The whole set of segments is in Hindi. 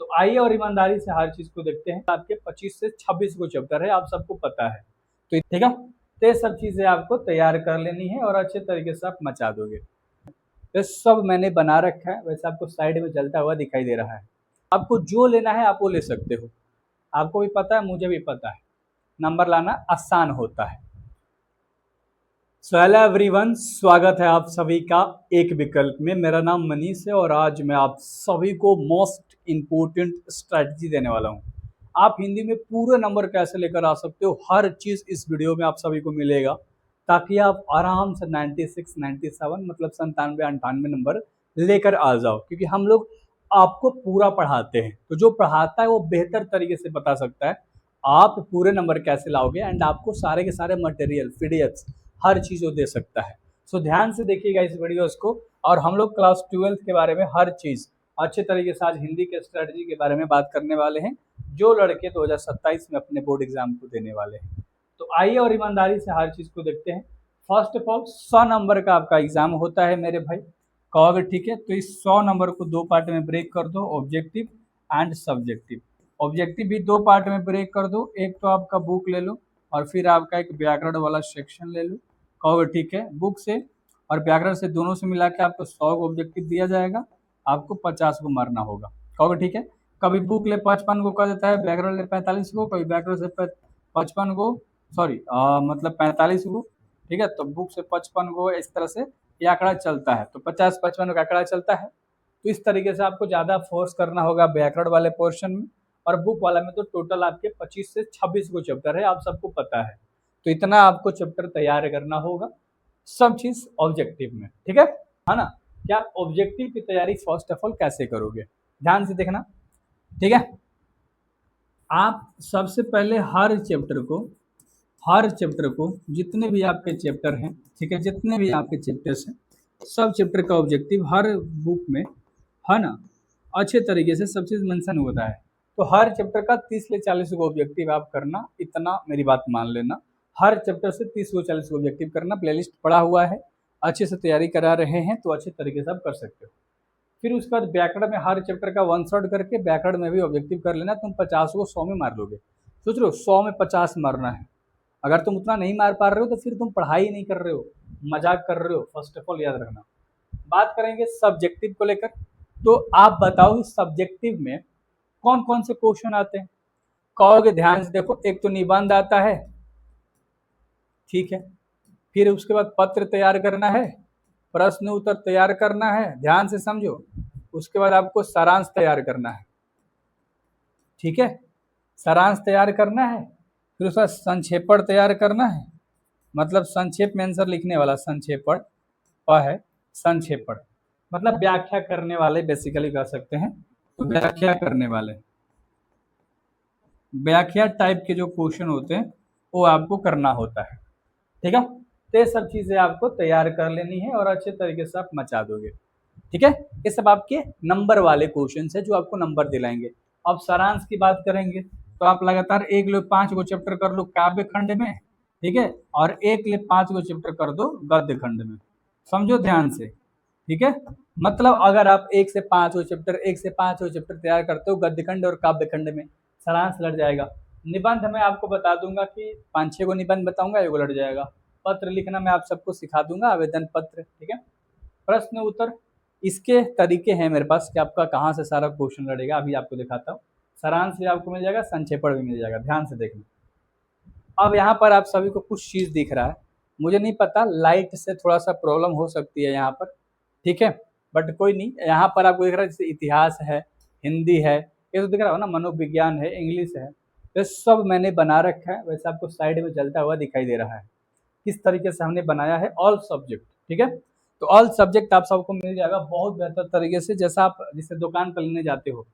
आइए और ईमानदारी से हर चीज को देखते हैं। आपके 25 से 26 को चैप्टर है, आप सबको पता है। तो ठीक है, तो ये सब चीजें आपको तैयार कर लेनी है और अच्छे तरीके से आप मचा दोगे। तो सब मैंने बना रखा है, वैसे आपको साइड में जलता हुआ दिखाई दे रहा है। आपको जो लेना है आप वो ले सकते हो, आपको भी पता है, मुझे भी पता है, नंबर लाना आसान होता है। सो हेलो एवरीवन, स्वागत है आप सभी का एक विकल्प में। मेरा नाम मनीष है और आज मैं आप सभी को मोस्ट इम्पोर्टेंट स्ट्रैटेजी देने वाला हूं। आप हिंदी में पूरे नंबर कैसे लेकर आ सकते हो, हर चीज इस वीडियो में आप सभी को मिलेगा, ताकि आप आराम से 96, 97 मतलब 97, 98 नंबर लेकर आ जाओ। क्योंकि हम लोग आपको पूरा पढ़ाते हैं, तो जो पढ़ाता है वो बेहतर तरीके से बता सकता है आप पूरे नंबर कैसे लाओगे, एंड आपको सारे के सारे मटेरियल पीडीएफ हर चीज वो दे सकता है। सो ध्यान से देखिएगा इस वीडियोस को। और हम लोग क्लास 12 के बारे में हर चीज अच्छे तरीके से आज हिंदी के स्ट्रेटजी के बारे में बात करने वाले हैं, जो लड़के 2027 में अपने बोर्ड एग्जाम को देने वाले हैं। तो आइए और ईमानदारी से हर चीज को देखते हैं। फर्स्ट ऑफ ऑल 100 नंबर का आपका एग्जाम होता है मेरे भाई, कहोगे ठीक है। तो इस 100 नंबर को दो पार्ट में ब्रेक कर दो, ऑब्जेक्टिव एंड सब्जेक्टिव। ऑब्जेक्टिव भी दो पार्ट में ब्रेक कर दो, एक तो आपका बुक ले लो और फिर आपका एक व्याकरण वाला सेक्शन ले लो, कहोगे ठीक है। बुक से और व्याकरण से दोनों से मिला के आपको 100 को ऑब्जेक्टिव दिया जाएगा, आपको 50 को मारना होगा, कहोगे ठीक है। कभी बुक ले 55 को कर देता है, व्याकरण ले 45 को, कभी व्याकरण से 55 को, सॉरी मतलब 45 को, ठीक है। तो बुक से 55 को, इस तरह से ये आंकड़ा चलता है। तो 50-55 का आंकड़ा चलता है। तो इस तरीके से आपको ज़्यादा फोर्स करना होगा व्याकरण वाले पोर्शन में, और बुक वाला में तो टोटल आपके 25 से 26 को चैप्टर है, आप सबको पता है। तो इतना आपको चैप्टर तैयार करना होगा, सब चीज ऑब्जेक्टिव में, ठीक है ना। क्या ऑब्जेक्टिव की तैयारी फर्स्ट ऑफ ऑल कैसे करोगे, ध्यान से देखना, ठीक है। आप सबसे पहले हर चैप्टर को जितने भी आपके चैप्टर हैं, ठीक है, जितने भी आपके चैप्टर्स हैं, सब चैप्टर का ऑब्जेक्टिव हर बुक में, है ना, अच्छे तरीके से सब चीज मेंशन होता है। तो हर चैप्टर का 30 से 40 को ऑब्जेक्टिव आप करना, इतना मेरी बात मान लेना। हर चैप्टर से 30 को 40 को ऑब्जेक्टिव करना, प्लेलिस्ट पड़ा हुआ है, अच्छे से तैयारी करा रहे हैं तो अच्छे तरीके से आप कर सकते हो। फिर उसके बाद व्याकरण में हर चैप्टर का 1 शॉट करके व्याकरण में भी ऑब्जेक्टिव कर लेना। तुम 50 को 100 में मार लोगे, सोच लो 100 में 50 मारना है। अगर तुम उतना नहीं मार पा रहे हो तो फिर तुम पढ़ाई नहीं कर रहे हो, मजाक कर रहे हो, फर्स्ट ऑफ ऑल याद रखना। बात करेंगे सब्जेक्टिव को लेकर, तो आप बताओ इस सब्जेक्टिव में कौन कौन से क्वेश्चन आते हैं, कहोगे ध्यान से देखो। एक तो निबंध आता है, ठीक है, फिर उसके बाद पत्र तैयार करना है, प्रश्न उत्तर तैयार करना है, ध्यान से समझो। उसके बाद आपको सारांश तैयार करना है, ठीक है, सारांश तैयार करना है। फिर उसका संक्षेपण तैयार करना है, मतलब संक्षेप में आंसर लिखने वाला संक्षेपण, वह है संक्षेपण, मतलब व्याख्या करने वाले बेसिकली कह सकते हैं। तो व्याख्या करने वाले, व्याख्या टाइप के जो क्वेश्चन होते हैं वो आपको करना होता है, ठीक है। तो ये सब चीजें आपको तैयार कर लेनी है और अच्छे तरीके से आप मचा दोगे, ठीक है। ये सब आपके नंबर वाले क्वेश्चन है जो आपको नंबर दिलाएंगे। अब सारांश की बात करेंगे तो आप लगातार एक ले 5 को चैप्टर कर लो काव्य खंड में, ठीक है, और एक ले 5 को चैप्टर कर दो गद्य खंड में, समझो ध्यान से, ठीक है। मतलब अगर आप 1 से 5 को चैप्टर तैयार करते हो गद्य खंड और काव्य खंड में, सारांश लड़ जाएगा। निबंध मैं आपको बता दूंगा कि 5-6 को निबंध बताऊंगा, एगो लड़ जाएगा। पत्र लिखना मैं आप सबको सिखा दूंगा, आवेदन पत्र, ठीक है। प्रश्न उत्तर इसके तरीके हैं मेरे पास कि आपका कहाँ से सारा क्वेश्चन लड़ेगा, अभी आपको दिखाता हूँ। सारांश भी आपको मिल जाएगा, संक्षेपण भी मिल जाएगा, ध्यान से देखना। अब यहाँ पर आप सभी को कुछ चीज दिख रहा है, मुझे नहीं पता, लाइट से थोड़ा सा प्रॉब्लम हो सकती है यहाँ पर, ठीक है, बट कोई नहीं। यहाँ पर आपको दिख रहा है जैसे इतिहास है, हिंदी है, ये तो दिख रहा हो ना, मनोविज्ञान है, इंग्लिश है, तो सब मैंने बना रखा है। वैसे आपको साइड में जलता हुआ दिखाई दे रहा है, किस तरीके से हमने बनाया है, ऑल सब्जेक्ट, ठीक है। तो ऑल सब्जेक्ट आप सबको मिल जाएगा बहुत बेहतर तरीके से। जैसा आप जिसे दुकान पर लेने जाते हो,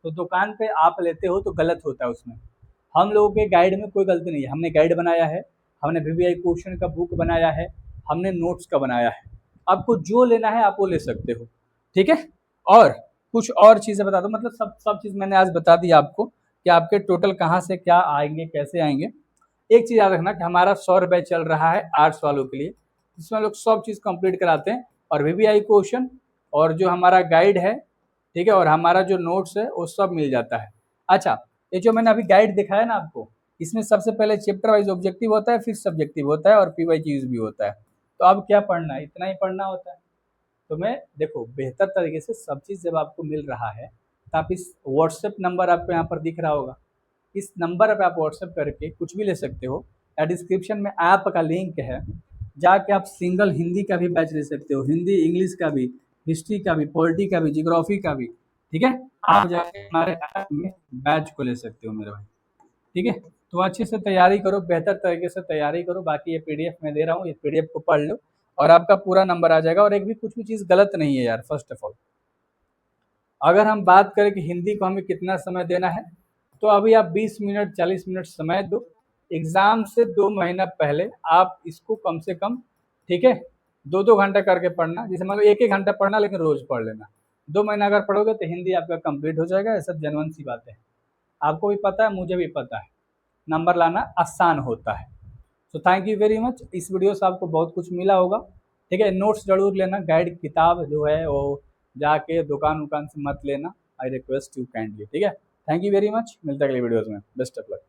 तो दुकान पे आप लेते हो तो गलत होता है उसमें, हम लोगों के गाइड में कोई गलती नहीं है। हमने गाइड बनाया है, हमने VVI क्वेश्चन का बुक बनाया है, हमने नोट्स का बनाया है। आपको जो लेना है आप वो ले सकते हो, ठीक है। और कुछ और चीज़ें बता दो, मतलब सब चीज़ मैंने आज बता दी आपको कि आपके टोटल कहाँ से क्या आएंगे, कैसे आएंगे। एक चीज़ याद रखना कि हमारा 100 रुपये चल रहा है आर्ट्स वालों के लिए, जिसमें लोग सब चीज़ कंप्लीट कराते हैं, और VVI क्वेश्चन और जो हमारा गाइड है ठीक है, और हमारा जो नोट्स है वो सब मिल जाता है। अच्छा, ये जो मैंने अभी गाइड दिखाया ना आपको, इसमें सबसे पहले चैप्टर वाइज ऑब्जेक्टिव होता है, फिर सब्जेक्टिव होता है और PYQs भी होता है। तो अब क्या पढ़ना है, इतना ही पढ़ना होता है। तो मैं देखो बेहतर तरीके से सब चीज़ जब आपको मिल रहा है तो आप इस व्हाट्सएप नंबर आपको यहाँ पर दिख रहा होगा, इस नंबर पर आप व्हाट्सएप करके कुछ भी ले सकते हो, या डिस्क्रिप्शन में ऐप का लिंक है, जाके आप सिंगल हिंदी का भी बैच ले सकते हो, हिंदी इंग्लिश का भी, हिस्ट्री का भी, पॉलिटी का भी, जियोग्राफी का भी। ठीक है, आप जाके हमारे ऐप में बैच को ले सकते हो मेरे भाई। ठीक है, तो अच्छे से तैयारी करो, बेहतर तरीके से तैयारी करो। बाकी ये PDF मैं दे रहा हूँ, ये PDF को पढ़ लो और आपका पूरा नंबर आ जाएगा। और एक भी कुछ भी चीज़ गलत नहीं है यार। फर्स्ट ऑफ ऑल अगर हम बात करें कि हिंदी को हमें कितना समय देना है, तो अभी आप 20 मिनट 40 मिनट समय दो। एग्ज़ाम से 2 महीना पहले आप इसको कम से कम, ठीक है, 2-2 घंटा करके पढ़ना। जैसे मतलब 1-1 घंटा पढ़ना, लेकिन रोज़ पढ़ लेना। 2 महीना अगर पढ़ोगे तो हिंदी आपका कंप्लीट हो जाएगा। ये सब जेन्युइन सी बातें हैं, आपको भी पता है, मुझे भी पता है, नंबर लाना आसान होता है। तो थैंक यू वेरी मच। इस वीडियो से आपको बहुत कुछ मिला होगा। ठीक है, नोट्स जरूर लेना, गाइड किताब जो है वो जाके दुकान उकान से मत लेना। I request you kindly. ठीक है, थैंक यू वेरी मच। मिलते हैं अगले वीडियोज़ में। Best of luck.